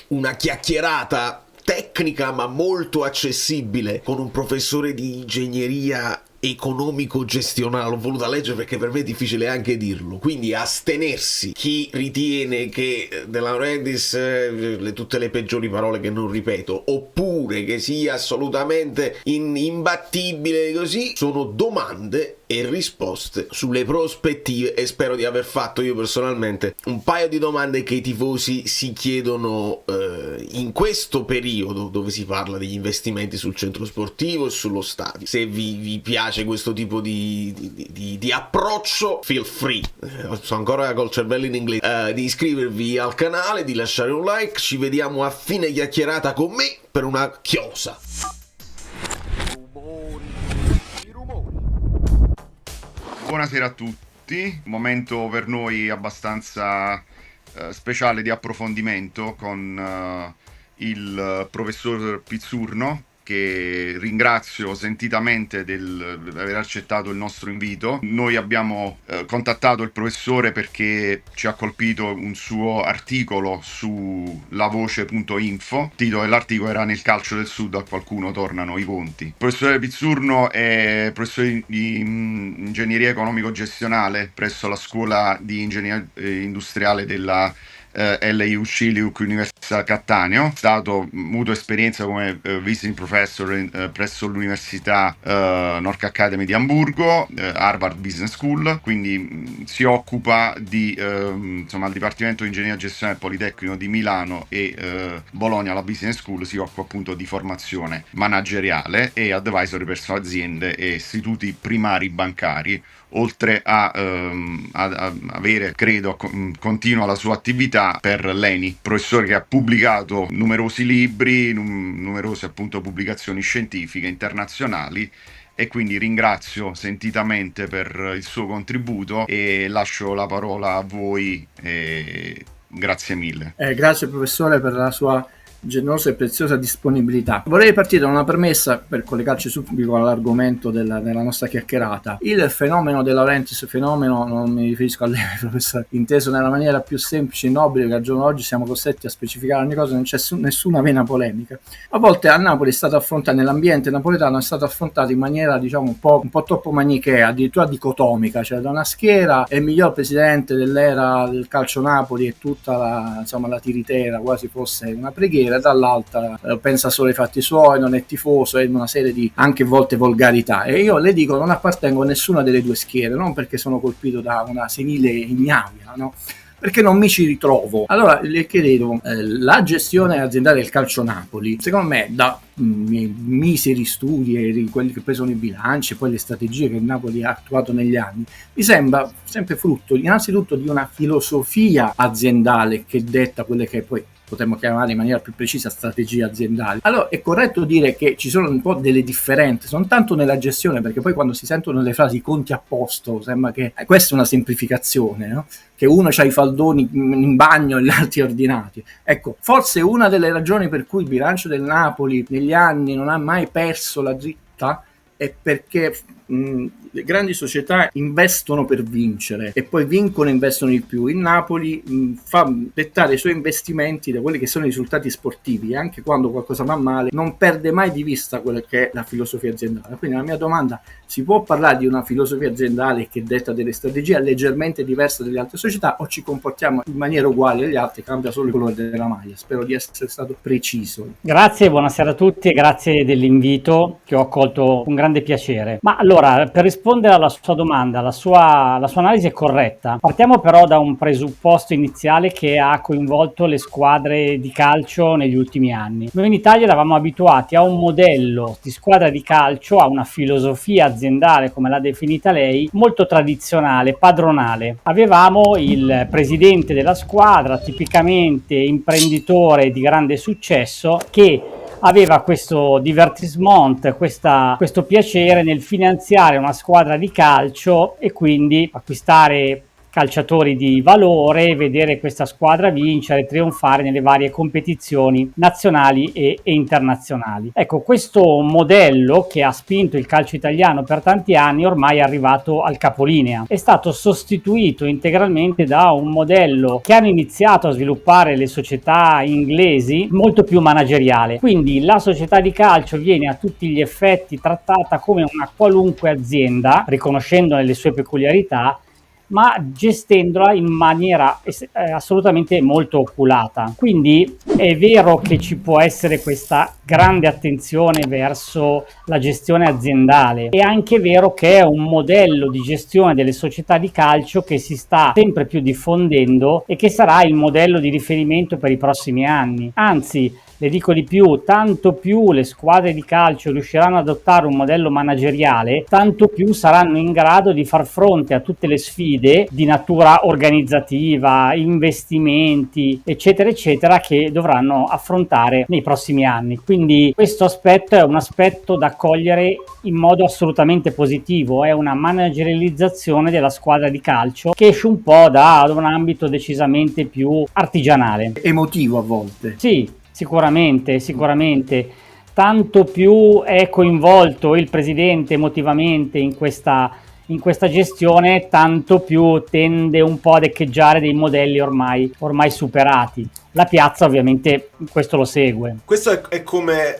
una chiacchierata tecnica ma molto accessibile con un professore di ingegneria economico-gestionale. L'ho voluta leggere perché per me è difficile anche dirlo, quindi astenersi chi ritiene che De Laurentiis tutte le peggiori parole che non ripeto, oppure che sia assolutamente imbattibile così, sono domande e risposte sulle prospettive, e spero di aver fatto io personalmente un paio di domande che i tifosi si chiedono in questo periodo dove si parla degli investimenti sul centro sportivo e sullo stadio. Se vi piace questo tipo di approccio, feel free, sono ancora col cervello in inglese, di iscrivervi al canale, di lasciare un like. Ci vediamo a fine chiacchierata con me per una chiosa. Buonasera a tutti, momento per noi abbastanza speciale di approfondimento con il professor Pizzurno, che ringrazio sentitamente di aver accettato il nostro invito. Noi abbiamo contattato il professore perché ci ha colpito un suo articolo su lavoce.info. Il titolo dell'articolo era "Nel calcio del sud a qualcuno tornano i conti". Il professore Pizzurno è professore di ingegneria economico-gestionale presso la scuola di ingegneria industriale della LU Ciliuc Università Cattaneo. È stato avuto esperienza come visiting professor presso l'Università North Academy di Amburgo, Harvard Business School, quindi si occupa di insomma, al Dipartimento di Ingegneria Gestionale Politecnico di Milano e Bologna, la Business School, si occupa appunto di formazione manageriale e advisory verso aziende e istituti primari bancari, oltre a avere, credo, continua la sua attività per l'ENI, professore che ha pubblicato numerosi libri, numerose appunto pubblicazioni scientifiche internazionali, e quindi ringrazio sentitamente per il suo contributo e lascio la parola a voi. Grazie mille. Grazie professore per la sua generosa e preziosa disponibilità. Vorrei partire da una premessa per collegarci subito all'argomento della nostra chiacchierata. Il fenomeno De Laurentiis, fenomeno, non mi riferisco a lei professore, inteso nella maniera più semplice e nobile, che al giorno d'oggi siamo costretti a specificare ogni cosa, non c'è nessuna vena polemica. A volte a Napoli è stato affrontato, nell'ambiente napoletano è stato affrontato in maniera diciamo un po' troppo manichea, addirittura dicotomica, cioè da una schiera è il miglior presidente dell'era del calcio Napoli e tutta la tiritera quasi fosse una preghiera, dall'altra pensa solo ai fatti suoi, non è tifoso, e una serie di anche volte volgarità. E io le dico, non appartengo a nessuna delle due schiere, non perché sono colpito da una senile ignavia, no? Perché non mi ci ritrovo. Allora le chiedevo, la gestione aziendale del calcio Napoli, secondo me, da miseri studi e quelli che poi sono i bilanci e poi le strategie che il Napoli ha attuato negli anni, mi sembra sempre frutto innanzitutto di una filosofia aziendale che detta quelle che poi potremmo chiamare in maniera più precisa strategie aziendali. Allora è corretto dire che ci sono un po' delle differenze, non tanto nella gestione, perché poi quando si sentono le frasi conti a posto sembra che questa è una semplificazione, no? Che uno ha i faldoni in bagno e gli altri ordinati. Ecco, forse una delle ragioni per cui il bilancio del Napoli negli anni non ha mai perso la dritta è perché le grandi società investono per vincere e poi vincono e investono di più. Il Napoli fa dettare i suoi investimenti da quelli che sono i risultati sportivi, e anche quando qualcosa va male non perde mai di vista quella che è la filosofia aziendale. Quindi la mia domanda: si può parlare di una filosofia aziendale che detta delle strategie leggermente diverse dalle altre società, o ci comportiamo in maniera uguale agli altri, cambia solo il colore della maglia? Spero di essere stato preciso. Grazie, buonasera a tutti e grazie dell'invito che ho accolto con grande piacere. Ma allora, per rispondere alla sua domanda, la sua analisi è corretta. Partiamo però da un presupposto iniziale che ha coinvolto le squadre di calcio negli ultimi anni. Noi in Italia eravamo abituati a un modello di squadra di calcio, a una filosofia aziendale, come l'ha definita lei, molto tradizionale, padronale. Avevamo il presidente della squadra, tipicamente imprenditore di grande successo, che aveva questo divertissement, questo piacere nel finanziare una squadra di calcio e quindi acquistare calciatori di valore, vedere questa squadra vincere, trionfare nelle varie competizioni nazionali e internazionali. Ecco, questo modello che ha spinto il calcio italiano per tanti anni ormai è arrivato al capolinea. È stato sostituito integralmente da un modello che hanno iniziato a sviluppare le società inglesi, molto più manageriale. Quindi la società di calcio viene a tutti gli effetti trattata come una qualunque azienda, riconoscendone le sue peculiarità, ma gestendola in maniera assolutamente molto oculata. Quindi è vero che ci può essere questa grande attenzione verso la gestione aziendale, è anche vero che è un modello di gestione delle società di calcio che si sta sempre più diffondendo e che sarà il modello di riferimento per i prossimi anni. Anzi, le dico di più, tanto più le squadre di calcio riusciranno ad adottare un modello manageriale, tanto più saranno in grado di far fronte a tutte le sfide di natura organizzativa, investimenti, eccetera, eccetera, che dovranno affrontare nei prossimi anni. Quindi questo aspetto è un aspetto da cogliere in modo assolutamente positivo, è una managerializzazione della squadra di calcio che esce un po' da un ambito decisamente più artigianale. Emotivo a volte. Sì, sicuramente. Tanto più è coinvolto il presidente emotivamente in questa gestione, tanto più tende un po' ad echeggiare dei modelli ormai superati. La piazza ovviamente questo lo segue. Questo è come,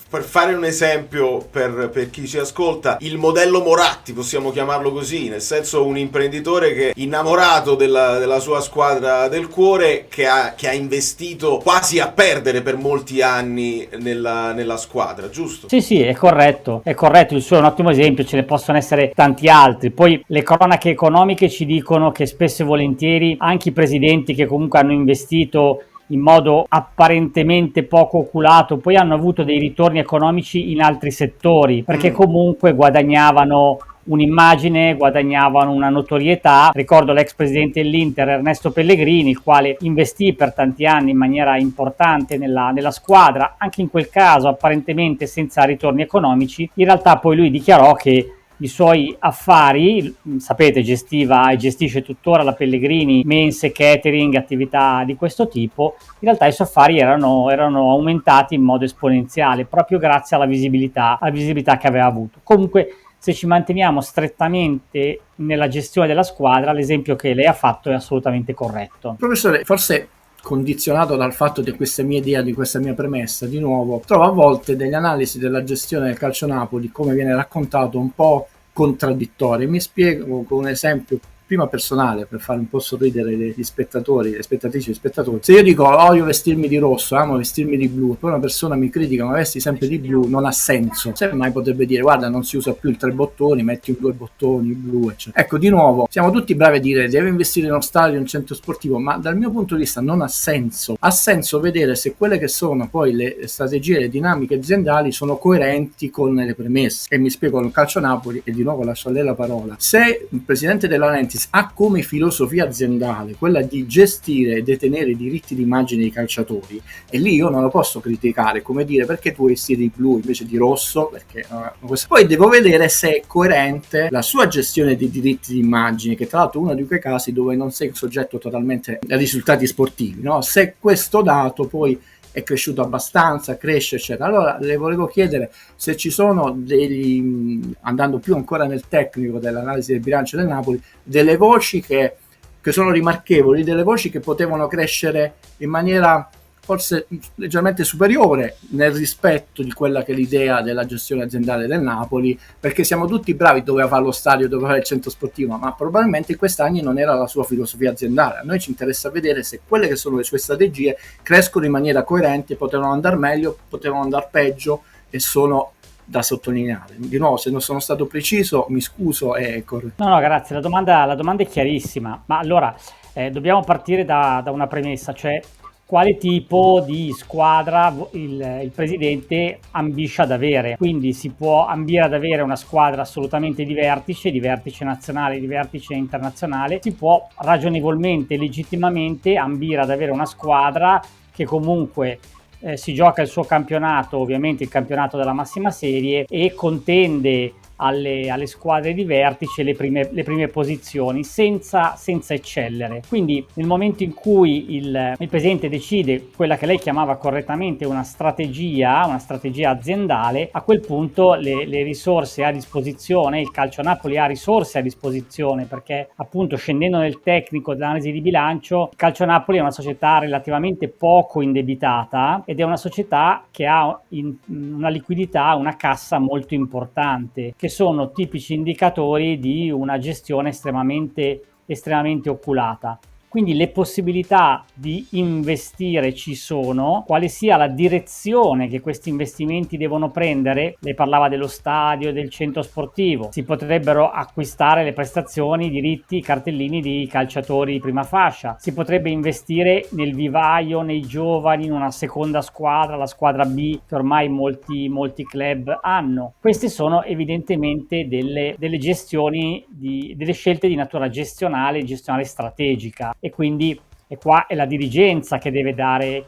per fare un esempio per chi ci ascolta, il modello Moratti, possiamo chiamarlo così, nel senso un imprenditore che è innamorato della sua squadra del cuore, che ha investito quasi a perdere per molti anni nella squadra, giusto? Sì, è corretto, il suo è un ottimo esempio, ce ne possono essere tanti altri. Poi le cronache economiche ci dicono che spesso e volentieri anche i presidenti che comunque hanno investito in modo apparentemente poco oculato poi hanno avuto dei ritorni economici in altri settori, perché comunque guadagnavano un'immagine, guadagnavano una notorietà. Ricordo l'ex presidente dell'Inter Ernesto Pellegrini, il quale investì per tanti anni in maniera importante nella squadra, anche in quel caso apparentemente senza ritorni economici. In realtà poi lui dichiarò che i suoi affari, sapete, gestiva e gestisce tuttora la Pellegrini, mense, catering, attività di questo tipo. In realtà i suoi affari erano aumentati in modo esponenziale proprio grazie alla visibilità che aveva avuto. Comunque, se ci manteniamo strettamente nella gestione della squadra, l'esempio che lei ha fatto è assolutamente corretto. Professore, forse condizionato dal fatto di questa mia idea, di questa mia premessa, di nuovo, trovo a volte delle analisi della gestione del calcio Napoli, come viene raccontato, un po' contraddittorie. Mi spiego con un esempio prima personale, per fare un po' sorridere gli spettatori, le spettatrici e gli spettatori. Se io dico odio vestirmi di rosso, amo vestirmi di blu, e poi una persona mi critica ma vesti sempre di blu, non ha senso. Semmai potrebbe dire guarda, non si usa più il 3 bottoni, metti un 2 bottoni blu, eccetera. Ecco, di nuovo siamo tutti bravi a dire devi investire in uno stadio, in un centro sportivo, ma dal mio punto di vista non ha senso. Ha senso vedere se quelle che sono poi le strategie, le dinamiche aziendali sono coerenti con le premesse. E mi spiego con il calcio Napoli, e di nuovo lascio a lei la parola. Se il presidente De Laurentiis ha come filosofia aziendale quella di gestire e detenere i diritti d'immagine dei calciatori, e lì io non lo posso criticare, come dire perché tu vesti di blu invece di rosso, perché poi devo vedere se è coerente la sua gestione dei diritti d'immagine, che tra l'altro è uno di quei casi dove non sei soggetto totalmente ai risultati sportivi, no? Se questo dato poi è cresciuto abbastanza, cresce, eccetera. Allora le volevo chiedere se ci sono andando più ancora nel tecnico dell'analisi del bilancio del Napoli, delle voci che sono rimarchevoli, delle voci che potevano crescere in maniera forse leggermente superiore nel rispetto di quella che è l'idea della gestione aziendale del Napoli, perché siamo tutti bravi, doveva fare lo stadio, doveva fare il centro sportivo, ma probabilmente in questi anni non era la sua filosofia aziendale. A noi ci interessa vedere se quelle che sono le sue strategie crescono in maniera coerente, potevano andare meglio, potevano andare peggio, e sono da sottolineare. Di nuovo, se non sono stato preciso mi scuso. No, grazie, la domanda è chiarissima, ma allora dobbiamo partire da una premessa, cioè quale tipo di squadra il presidente ambisce ad avere. Quindi si può ambire ad avere una squadra assolutamente di vertice nazionale, di vertice internazionale. Si può ragionevolmente, legittimamente ambire ad avere una squadra che comunque si gioca il suo campionato, ovviamente il campionato della massima serie, e contende alle squadre di vertice le prime posizioni senza eccellere. Quindi nel momento in cui il presidente decide quella che lei chiamava correttamente una strategia aziendale, a quel punto le risorse a disposizione, il Calcio Napoli ha risorse a disposizione, perché appunto scendendo nel tecnico dell'analisi di bilancio, il Calcio Napoli è una società relativamente poco indebitata ed è una società che ha una liquidità, una cassa molto importante, che sono tipici indicatori di una gestione estremamente oculata. Quindi le possibilità di investire ci sono, quale sia la direzione che questi investimenti devono prendere. Lei parlava dello stadio e del centro sportivo, si potrebbero acquistare le prestazioni, i diritti, i cartellini di calciatori di prima fascia, si potrebbe investire nel vivaio, nei giovani, in una seconda squadra, la squadra B, che ormai molti club hanno. Queste sono evidentemente delle gestioni, delle scelte di natura gestionale strategica. E quindi qua è la dirigenza che deve dare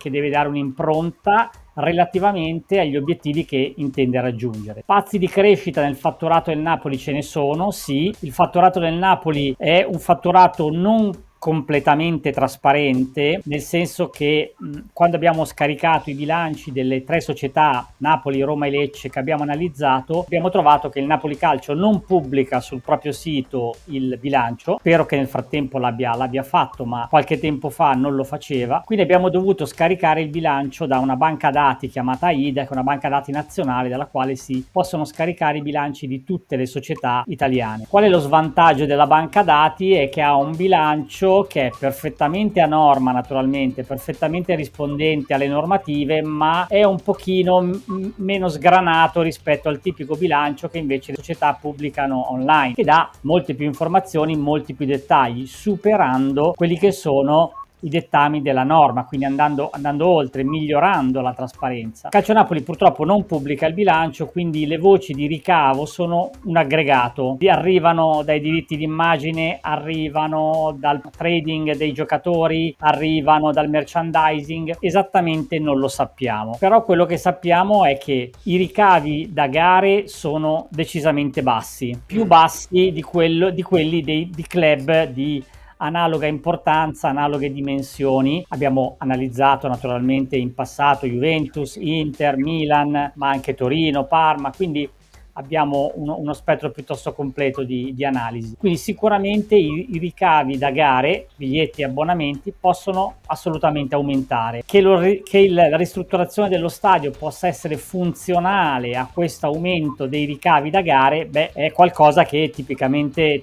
un'impronta relativamente agli obiettivi che intende raggiungere. Spazi di crescita nel fatturato del Napoli ce ne sono, sì. Il fatturato del Napoli è un fatturato non completamente trasparente, nel senso che quando abbiamo scaricato i bilanci delle 3 società, Napoli, Roma e Lecce, che abbiamo analizzato, abbiamo trovato che il Napoli Calcio non pubblica sul proprio sito il bilancio. Spero che nel frattempo l'abbia fatto, ma qualche tempo fa non lo faceva, quindi abbiamo dovuto scaricare il bilancio da una banca dati chiamata AIDA, che è una banca dati nazionale dalla quale si possono scaricare i bilanci di tutte le società italiane. Qual è lo svantaggio della banca dati? È che ha un bilancio che è perfettamente a norma, naturalmente, perfettamente rispondente alle normative, ma è un pochino meno sgranato rispetto al tipico bilancio che invece le società pubblicano online, che dà molte più informazioni, molti più dettagli, superando quelli che sono i dettami della norma, quindi andando oltre, migliorando la trasparenza. Calcio Napoli purtroppo non pubblica il bilancio, quindi le voci di ricavo sono un aggregato, arrivano dai diritti d'immagine, arrivano dal trading dei giocatori, arrivano dal merchandising, esattamente non lo sappiamo, però quello che sappiamo è che i ricavi da gare sono decisamente bassi, più bassi di quelli di club di analoga importanza, analoghe dimensioni. Abbiamo analizzato naturalmente in passato Juventus, Inter, Milan, ma anche Torino, Parma, quindi abbiamo uno spettro piuttosto completo di analisi. Quindi sicuramente i ricavi da gare, biglietti e abbonamenti possono assolutamente aumentare. Che la ristrutturazione dello stadio possa essere funzionale a questo aumento dei ricavi da gare, è qualcosa che tipicamente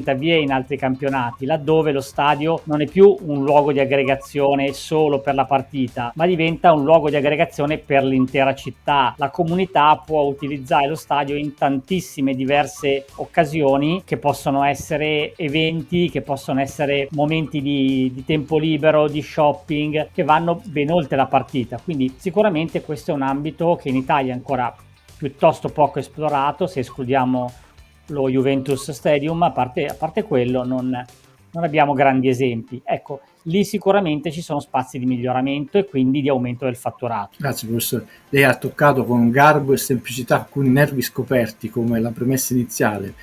avviene in altri campionati, laddove lo stadio non è più un luogo di aggregazione solo per la partita, ma diventa un luogo di aggregazione per l'intera città. La comunità può utilizzare lo stadio in tantissime diverse occasioni, che possono essere eventi, che possono essere momenti di tempo libero, di shopping, che vanno ben oltre la partita. Quindi sicuramente questo è un ambito che in Italia è ancora piuttosto poco esplorato, se escludiamo lo Juventus Stadium. A parte quello non abbiamo grandi esempi. Ecco, lì sicuramente ci sono spazi di miglioramento e quindi di aumento del fatturato. Grazie professore. Lei ha toccato con garbo e semplicità alcuni nervi scoperti, come la premessa iniziale.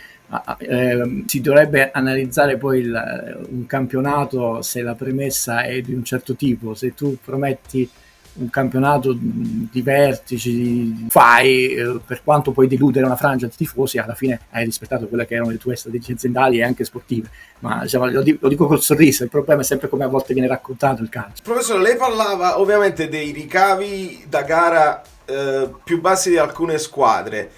Si dovrebbe analizzare poi un campionato se la premessa è di un certo tipo. Se tu prometti un campionato di vertici, per quanto puoi deludere una frangia di tifosi, alla fine hai rispettato quelle che erano le tue strategie aziendali e anche sportive. Ma diciamo, lo dico col sorriso, il problema è sempre come a volte viene raccontato il calcio. Professore, lei parlava ovviamente dei ricavi da gara più bassi di alcune squadre.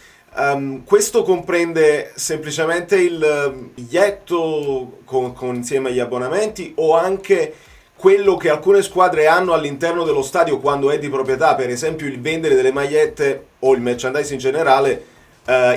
Questo comprende semplicemente il biglietto con insieme agli abbonamenti, o anche quello che alcune squadre hanno all'interno dello stadio quando è di proprietà, per esempio il vendere delle magliette o il merchandise in generale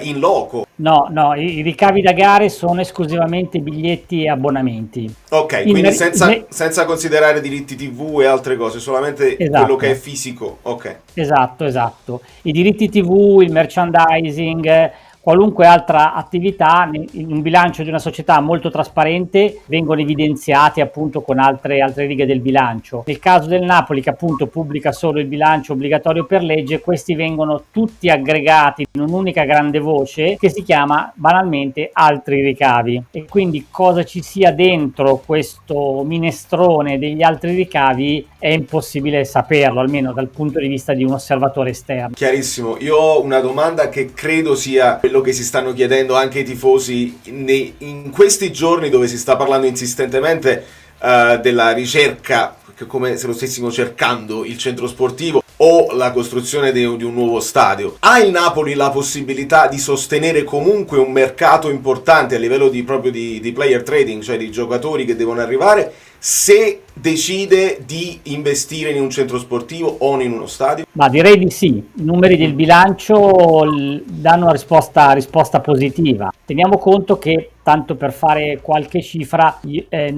in loco? No, i ricavi da gare sono esclusivamente biglietti e abbonamenti. Ok, quindi senza considerare diritti TV e altre cose, solamente quello che è fisico. Ok. Esatto. I diritti TV, il merchandising, qualunque altra attività in un bilancio di una società molto trasparente vengono evidenziati appunto con altre righe del bilancio. Nel caso del Napoli, che appunto pubblica solo il bilancio obbligatorio per legge, questi vengono tutti aggregati in un'unica grande voce che si chiama banalmente altri ricavi, e quindi cosa ci sia dentro questo minestrone degli altri ricavi è impossibile saperlo, almeno dal punto di vista di un osservatore esterno. Chiarissimo. Io ho una domanda che credo sia quello che si stanno chiedendo anche i tifosi in questi giorni, dove si sta parlando insistentemente della ricerca, come se lo stessimo cercando il centro sportivo o la costruzione di un nuovo stadio. Ha il Napoli la possibilità di sostenere comunque un mercato importante a livello proprio di player trading, cioè di giocatori che devono arrivare, se decide di investire in un centro sportivo o in uno stadio? Ma direi di sì. I numeri del bilancio danno una risposta positiva. Teniamo conto che, tanto per fare qualche cifra,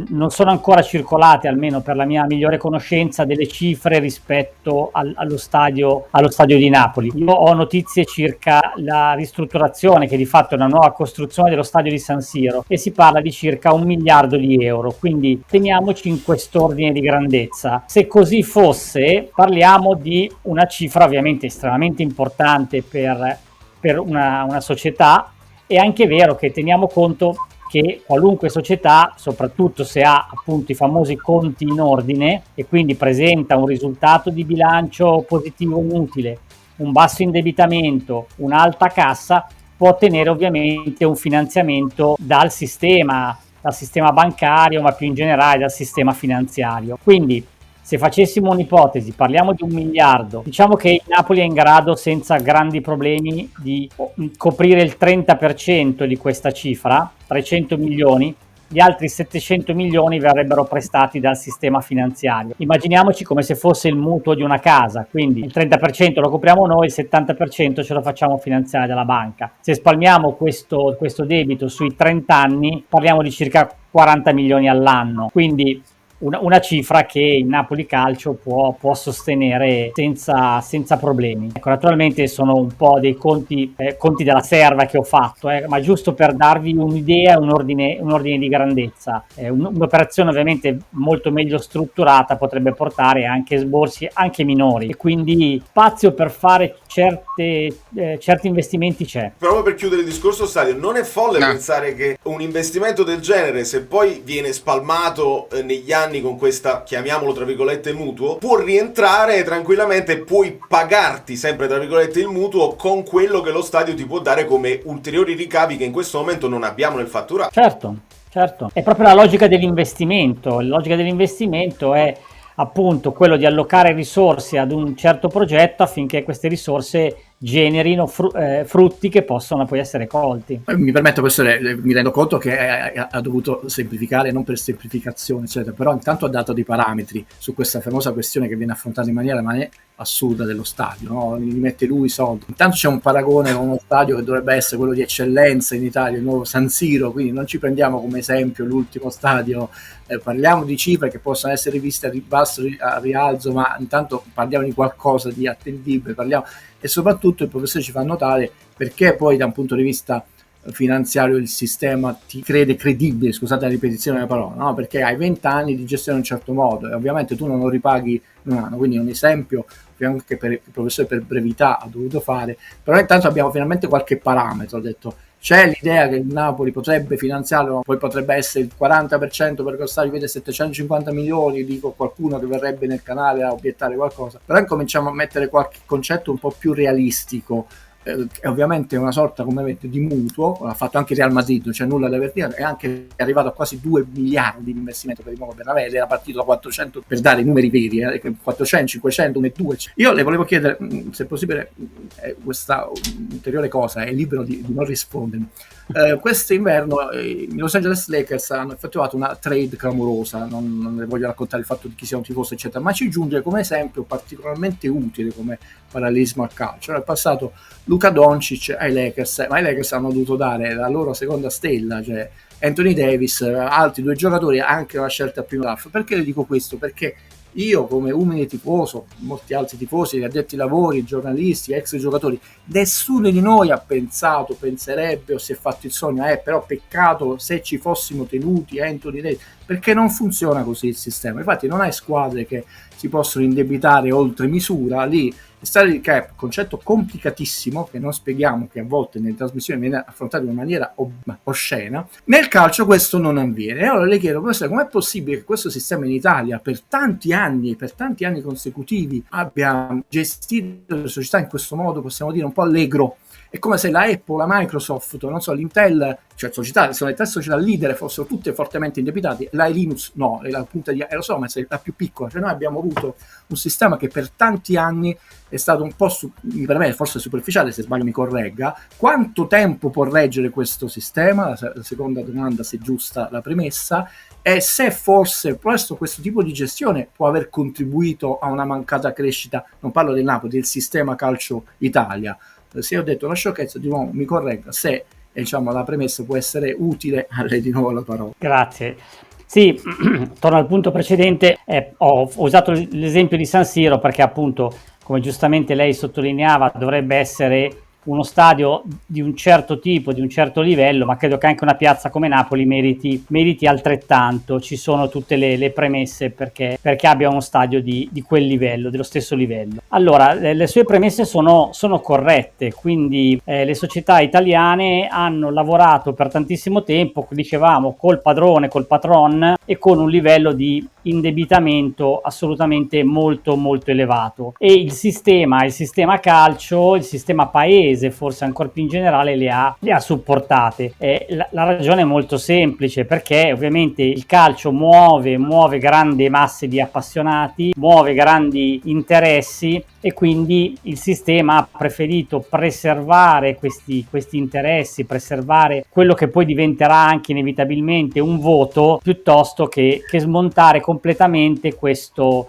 non sono ancora circolate, almeno per la mia migliore conoscenza, delle cifre rispetto allo stadio di Napoli. Io ho notizie circa la ristrutturazione, che di fatto è una nuova costruzione dello stadio di San Siro, e si parla di circa 1 miliardo di euro, quindi teniamoci in quest'ordine di grandezza. Se così fosse, parliamo di una cifra ovviamente estremamente importante per una società. È anche vero che teniamo conto che qualunque società, soprattutto se ha appunto i famosi conti in ordine e quindi presenta un risultato di bilancio positivo utile, un basso indebitamento, un'alta cassa, può ottenere ovviamente un finanziamento dal sistema bancario, ma più in generale dal sistema finanziario. Quindi, se facessimo un'ipotesi, parliamo di 1 miliardo, diciamo che il Napoli è in grado senza grandi problemi di coprire il 30% di questa cifra, 300 milioni, gli altri 700 milioni verrebbero prestati dal sistema finanziario. Immaginiamoci come se fosse il mutuo di una casa, quindi il 30% lo copriamo noi, il 70% ce lo facciamo finanziare dalla banca. Se spalmiamo questo debito sui 30 anni, parliamo di circa 40 milioni all'anno, quindi una cifra che il Napoli Calcio può sostenere senza problemi. Ecco, naturalmente sono un po' dei conti della serva che ho fatto, ma giusto per darvi un'idea, un ordine di grandezza. Un'operazione ovviamente molto meglio strutturata potrebbe portare anche esborsi anche minori, e quindi spazio per fare certi investimenti c'è. Proprio per chiudere il discorso stadio, non è folle pensare che un investimento del genere, se poi viene spalmato negli anni con questa, chiamiamolo tra virgolette, mutuo, può rientrare tranquillamente e puoi pagarti sempre tra virgolette il mutuo con quello che lo stadio ti può dare come ulteriori ricavi che in questo momento non abbiamo nel fatturato. Certo, è proprio la logica dell'investimento. La logica dell'investimento è appunto quello di allocare risorse ad un certo progetto affinché queste risorse generino frutti che possono poi essere colti. Mi permetto, professore, mi rendo conto che ha dovuto semplificare, non per semplificazione, eccetera, però intanto ha dato dei parametri su questa famosa questione che viene affrontata in maniera assurda dello stadio, no? Gli mette lui i soldi. Intanto c'è un paragone con uno stadio che dovrebbe essere quello di eccellenza in Italia, il nuovo San Siro, quindi non ci prendiamo come esempio l'ultimo stadio, parliamo di cifre che possono essere viste a ribasso, a rialzo, ma intanto parliamo di qualcosa di attendibile, e soprattutto il professore ci fa notare perché poi da un punto di vista finanziario il sistema ti crede credibile, scusate la ripetizione della parola, no? Perché hai 20 anni di gestione in un certo modo e ovviamente tu non lo ripaghi in un anno, quindi è un esempio che per il professore per brevità ha dovuto fare, però intanto abbiamo finalmente qualche parametro, ho detto c'è l'idea che il Napoli potrebbe finanziarlo, poi potrebbe essere il 40% per costare, vede 750 milioni, dico qualcuno che verrebbe nel canale a obiettare qualcosa, però incominciamo a mettere qualche concetto un po' più realistico, è ovviamente una sorta come di mutuo, l'ha fatto anche Real Madrid, non c'è nulla da dire, è anche arrivato a quasi 2 miliardi di investimento per il nuovo Bernabéu, era partito da 400 per dare i numeri veri, 400, 500, 1,2. Io le volevo chiedere, se è possibile, questa ulteriore cosa, è libero di non rispondermi. Quest'inverno i Los Angeles Lakers hanno effettuato una trade clamorosa, non le voglio raccontare il fatto di chi sia un tifoso eccetera, ma ci giunge come esempio particolarmente utile come parallelismo al calcio. È passato Luka Doncic ai Lakers, ma i Lakers hanno dovuto dare la loro seconda stella, cioè Anthony Davis, altri 2 giocatori, anche una scelta al primo draft. Perché le dico questo? Perché io come umile tifoso, molti altri tifosi, gli addetti ai lavori, giornalisti, ex giocatori, nessuno di noi ha pensato, penserebbe o si è fatto il sogno, però peccato se ci fossimo tenuti entro di lei, perché non funziona così il sistema. Infatti non hai squadre che si possono indebitare oltre misura, lì salary cap, concetto complicatissimo che non spieghiamo, che a volte nelle trasmissioni viene affrontato in una maniera oscena. Nel calcio questo non avviene. E allora le chiedo, professore, com'è possibile che questo sistema in Italia per tanti anni consecutivi abbia gestito le società in questo modo, possiamo dire un po' allegro? È come se la Apple, la Microsoft, non so, l'Intel, cioè società, sono le tre società leader, fossero tutte fortemente indebitate, la Linux no, è la punta di, lo so, ma è la più piccola. Cioè noi abbiamo avuto un sistema che per tanti anni è stato un po', per me forse superficiale, se sbaglio mi corregga. Quanto tempo può reggere questo sistema? La seconda domanda, se giusta la premessa, e se forse questo tipo di gestione può aver contribuito a una mancata crescita, non parlo del Napoli, del sistema calcio Italia. Se ho detto una sciocchezza, di nuovo mi corregga, se diciamo la premessa può essere utile, a lei di nuovo la parola. Grazie. Sì, torno al punto precedente, ho usato l'esempio di San Siro perché appunto, come giustamente lei sottolineava, dovrebbe essere uno stadio di un certo tipo, di un certo livello, ma credo che anche una piazza come Napoli meriti altrettanto. Ci sono tutte le premesse perché abbia uno stadio di quel livello, dello stesso livello. Allora, le sue premesse sono corrette, quindi le società italiane hanno lavorato per tantissimo tempo, dicevamo, col padrone, col patron, e con un livello di indebitamento assolutamente molto molto elevato, e il sistema calcio, il sistema paese forse ancora più in generale le ha supportate. La ragione è molto semplice, perché ovviamente il calcio muove grandi masse di appassionati, muove grandi interessi, e quindi il sistema ha preferito preservare questi interessi, preservare quello che poi diventerà anche inevitabilmente un voto, piuttosto che smontare completamente questo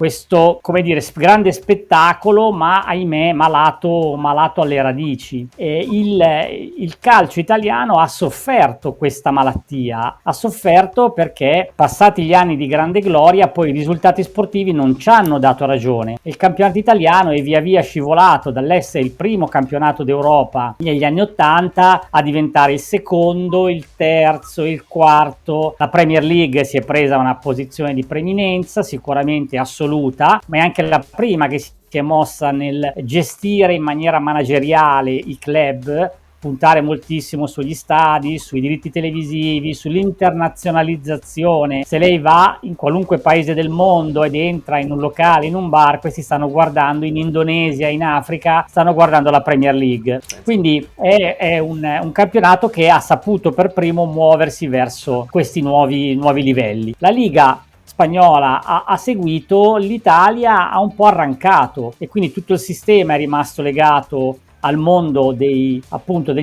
come dire grande spettacolo, ma ahimè malato alle radici. Il calcio italiano ha sofferto questa malattia, ha sofferto perché passati gli anni di grande gloria poi i risultati sportivi non ci hanno dato ragione. Il campionato italiano è via via scivolato dall'essere il primo campionato d'Europa negli anni 80 a diventare il secondo, il terzo, il quarto. La Premier League si è presa una posizione di preeminenza sicuramente assoluta, ma è anche la prima che si è mossa nel gestire in maniera manageriale i club, puntare moltissimo sugli stadi, sui diritti televisivi, sull'internazionalizzazione. Se lei va in qualunque paese del mondo ed entra in un locale, in un bar, questi stanno guardando, in Indonesia, in Africa, stanno guardando la Premier League. Quindi è un campionato che ha saputo per primo muoversi verso questi nuovi livelli. La Liga spagnola ha seguito, l'Italia ha un po' arrancato, e quindi tutto il sistema è rimasto legato al mondo degli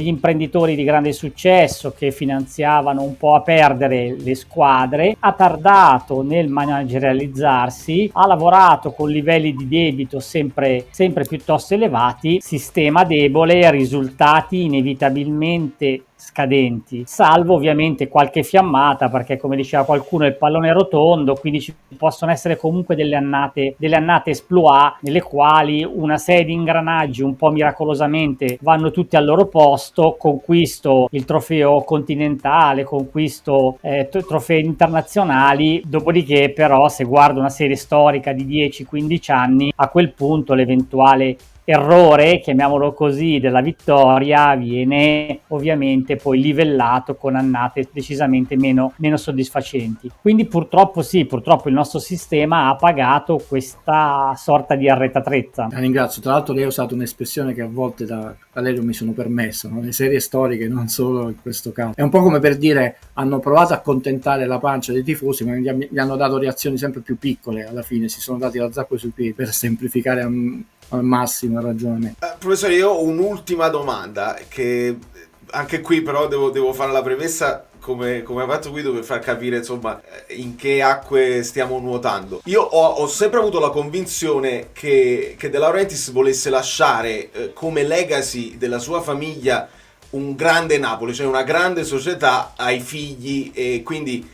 imprenditori di grande successo che finanziavano un po' a perdere le squadre, ha tardato nel managerializzarsi, ha lavorato con livelli di debito sempre piuttosto elevati, sistema debole, risultati inevitabilmente scadenti, salvo ovviamente qualche fiammata, perché come diceva qualcuno il pallone è rotondo, quindi ci possono essere comunque delle annate esploit nelle quali una serie di ingranaggi un po' miracolosamente vanno tutti al loro posto, conquisto il trofeo continentale, conquisto trofei internazionali, dopodiché però se guardo una serie storica di 10-15 anni, a quel punto l'eventuale errore, chiamiamolo così, della vittoria viene ovviamente poi livellato con annate decisamente meno soddisfacenti. Quindi purtroppo il nostro sistema ha pagato questa sorta di arretratezza. La ringrazio. Tra l'altro lei ha usato un'espressione che a volte da lei non mi sono permesso, no? Le serie storiche, non solo in questo caso. È un po' come per dire, hanno provato a accontentare la pancia dei tifosi, ma gli hanno dato reazioni sempre più piccole, alla fine si sono dati la zappa sui piedi, per semplificare al massimo il ragionamento. Professore, io ho un'ultima domanda, che anche qui però devo fare la premessa come ha fatto Guido, per far capire insomma in che acque stiamo nuotando. Io ho sempre avuto la convinzione che De Laurentiis volesse lasciare come legacy della sua famiglia un grande Napoli, cioè una grande società ai figli, e quindi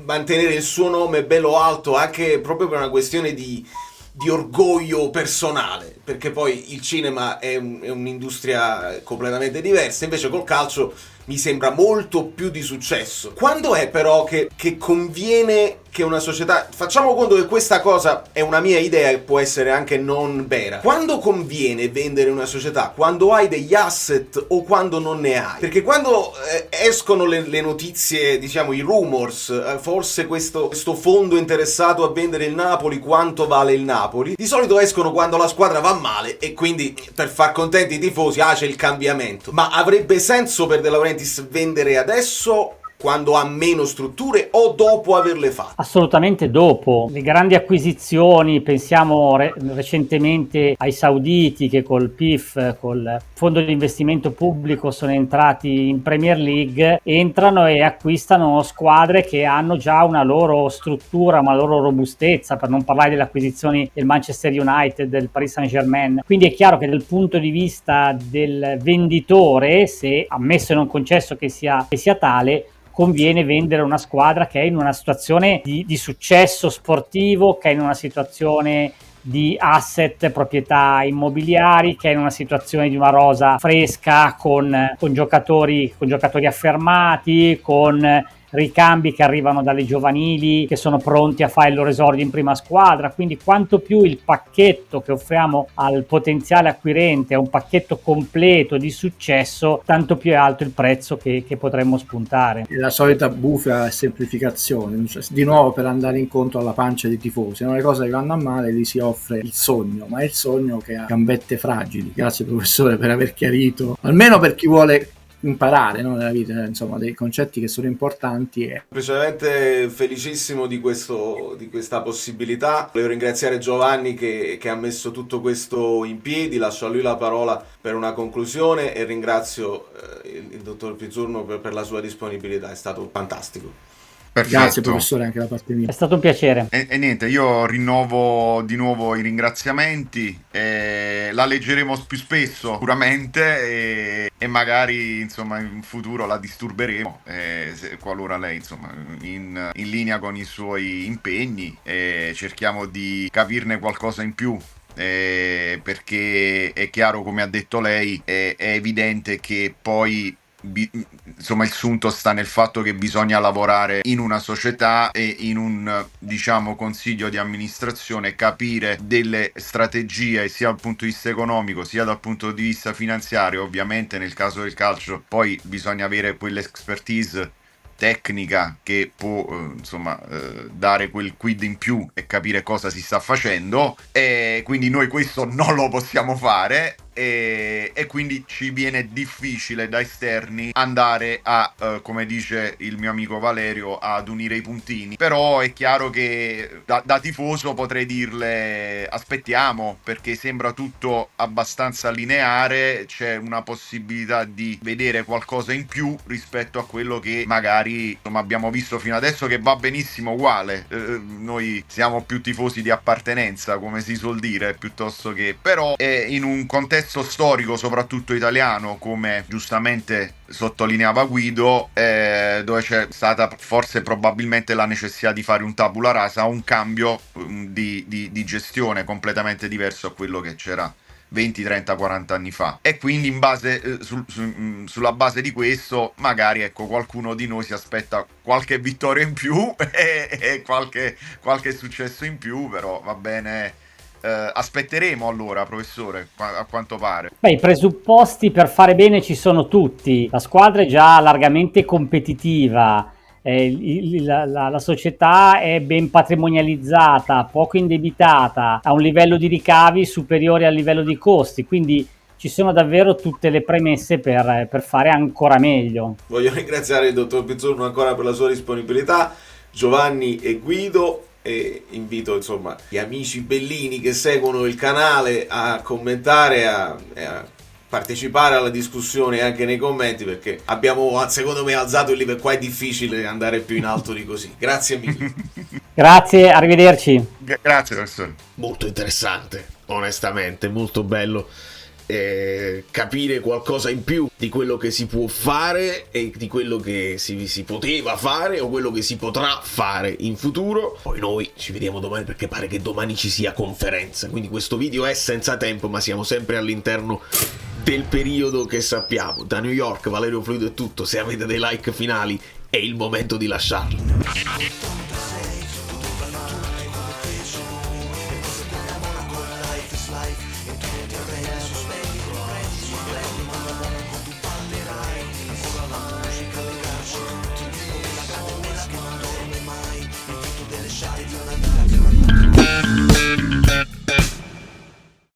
mantenere il suo nome bello alto, anche proprio per una questione di orgoglio personale, perché poi il cinema è un'industria completamente diversa, invece col calcio mi sembra molto più di successo. Quando è però che conviene che una società, facciamo conto che questa cosa è una mia idea e può essere anche non vera, quando conviene vendere una società? Quando hai degli asset o quando non ne hai? Perché quando escono le notizie, diciamo i rumors, forse questo fondo interessato a vendere il Napoli, quanto vale il Napoli, di solito escono quando la squadra va male e quindi per far contenti i tifosi c'è il cambiamento. Ma avrebbe senso per De Laurentiis vendere adesso, quando ha meno strutture, o dopo averle fatte? Assolutamente dopo. Le grandi acquisizioni, pensiamo recentemente ai sauditi che col PIF, col fondo di investimento pubblico, sono entrati in Premier League, entrano e acquistano squadre che hanno già una loro struttura, una loro robustezza, per non parlare delle acquisizioni del Manchester United, del Paris Saint-Germain. Quindi è chiaro che dal punto di vista del venditore, se ammesso e non concesso che sia tale, conviene vendere una squadra che è in una situazione di successo sportivo, che è in una situazione di asset, proprietà immobiliari, che è in una situazione di una rosa fresca con giocatori affermati, con ricambi che arrivano dalle giovanili, che sono pronti a fare il loro esordio in prima squadra. Quindi quanto più il pacchetto che offriamo al potenziale acquirente è un pacchetto completo di successo, tanto più è alto il prezzo che potremmo spuntare. La solita bufala semplificazione, cioè, di nuovo per andare incontro alla pancia dei tifosi, le cose che vanno a male gli si offre il sogno, ma è il sogno che ha gambette fragili. Grazie professore per aver chiarito, almeno per chi vuole imparare, no, nella vita, insomma, dei concetti che sono importanti. Semplicemente felicissimo di questa possibilità. Volevo ringraziare Giovanni che ha messo tutto questo in piedi, lascio a lui la parola per una conclusione e ringrazio il dottor Pizzurno per la sua disponibilità, è stato fantastico. Perfetto. Grazie professore anche da parte mia. È stato un piacere. E niente, io rinnovo di nuovo i ringraziamenti, la leggeremo più spesso sicuramente e magari insomma in futuro la disturberemo qualora lei insomma in linea con i suoi impegni cerchiamo di capirne qualcosa in più. Perché è chiaro, come ha detto lei, è evidente che poi insomma il sunto sta nel fatto che bisogna lavorare in una società e in un, diciamo, consiglio di amministrazione, capire delle strategie sia dal punto di vista economico sia dal punto di vista finanziario. Ovviamente nel caso del calcio poi bisogna avere quell'expertise tecnica che può dare quel quid in più e capire cosa si sta facendo, e quindi noi questo non lo possiamo fare e quindi ci viene difficile da esterni andare a come dice il mio amico Valerio, ad unire i puntini. Però è chiaro che da tifoso potrei dirle aspettiamo, perché sembra tutto abbastanza lineare, c'è una possibilità di vedere qualcosa in più rispetto a quello che magari abbiamo visto fino adesso, che va benissimo uguale. Noi siamo più tifosi di appartenenza, come si suol dire, piuttosto che, però in un contesto storico soprattutto italiano, come giustamente sottolineava Guido, dove c'è stata forse probabilmente la necessità di fare un tabula rasa, un cambio di gestione completamente diverso a quello che c'era 20, 30, 40 anni fa, e quindi in base sulla base di questo magari ecco qualcuno di noi si aspetta qualche vittoria in più e qualche successo in più, però va bene. Aspetteremo allora, professore, a quanto pare. I presupposti per fare bene ci sono tutti. La squadra è già largamente competitiva, la società è ben patrimonializzata, poco indebitata, ha un livello di ricavi superiore al livello di costi, quindi ci sono davvero tutte le premesse per fare ancora meglio. Voglio ringraziare il dottor Pizzurno ancora per la sua disponibilità, Giovanni e Guido, e invito insomma gli amici bellini che seguono il canale a commentare e a partecipare alla discussione anche nei commenti, perché abbiamo secondo me alzato il livello. Qua è difficile andare più in alto di così. Grazie mille. Grazie, arrivederci. Grazie professore. Molto interessante, onestamente, molto bello. capire qualcosa in più di quello che si può fare e di quello che si poteva fare o quello che si potrà fare in futuro. Poi noi ci vediamo domani, perché pare che domani ci sia conferenza, quindi questo video è senza tempo, ma siamo sempre all'interno del periodo che sappiamo. Da New York, Valerio Fluido è tutto. Se avete dei like finali è il momento di lasciarli.